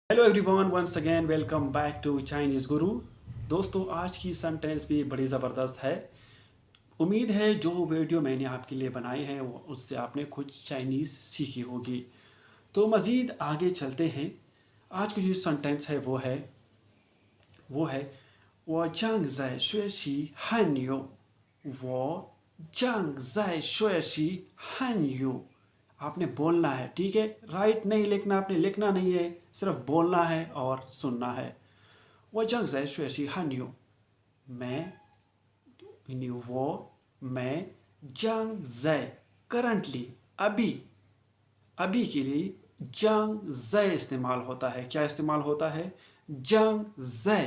Hello everyone, once again welcome back to Chinese guru. दोस्तों, आज की सेंटेंस भी बड़ी ज़बरदस्त है। उम्मीद है जो वीडियो मैंने आपके लिए बनाई है उससे आपने कुछ चाइनीज़ सीखी होगी। तो मज़ीद आगे चलते हैं। आज की जो सेंटेंस है वो है वो जंग ज़ै शुएशी हन यू। वो जंग ज़ै शुएशी हन यू। आपने बोलना है, ठीक है। राइट नहीं लिखना, आपने लिखना नहीं है, सिर्फ बोलना है और सुनना है। 我正在学习汉语。मैं वो मैं जंग ज़ै करंटली अभी अभी के लिए जंग ज़ै इस्तेमाल होता है। क्या इस्तेमाल होता है? जंग ज़ै।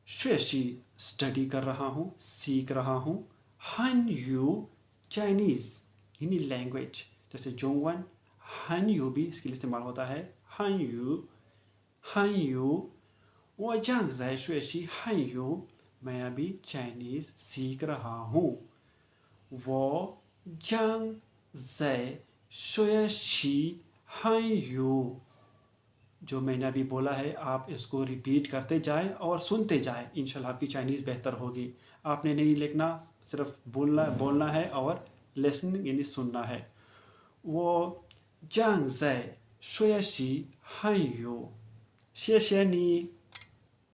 शेशी स्टडी कर रहा हूँ, सीख रहा हूँ। हन यू चाइनीज़ हिंदी लैंग्वेज, जैसे जोंगवन हन यू भी इसके लिए इस्तेमाल होता है। हन यू 我正在学习汉语。मैं अभी चाइनीज़ सीख रहा हूँ। वो जंग ज़ै शुएशी हान यू। जो मैंने अभी बोला है आप इसको रिपीट करते जाएं और सुनते जाएं, इंशाल्लाह आपकी चाइनीज़ बेहतर होगी। आपने नहीं लिखना, सिर्फ बोलना है और लेसन यानी सुनना है। वो जंग ज़ै शुएशी हान यू। 谢谢你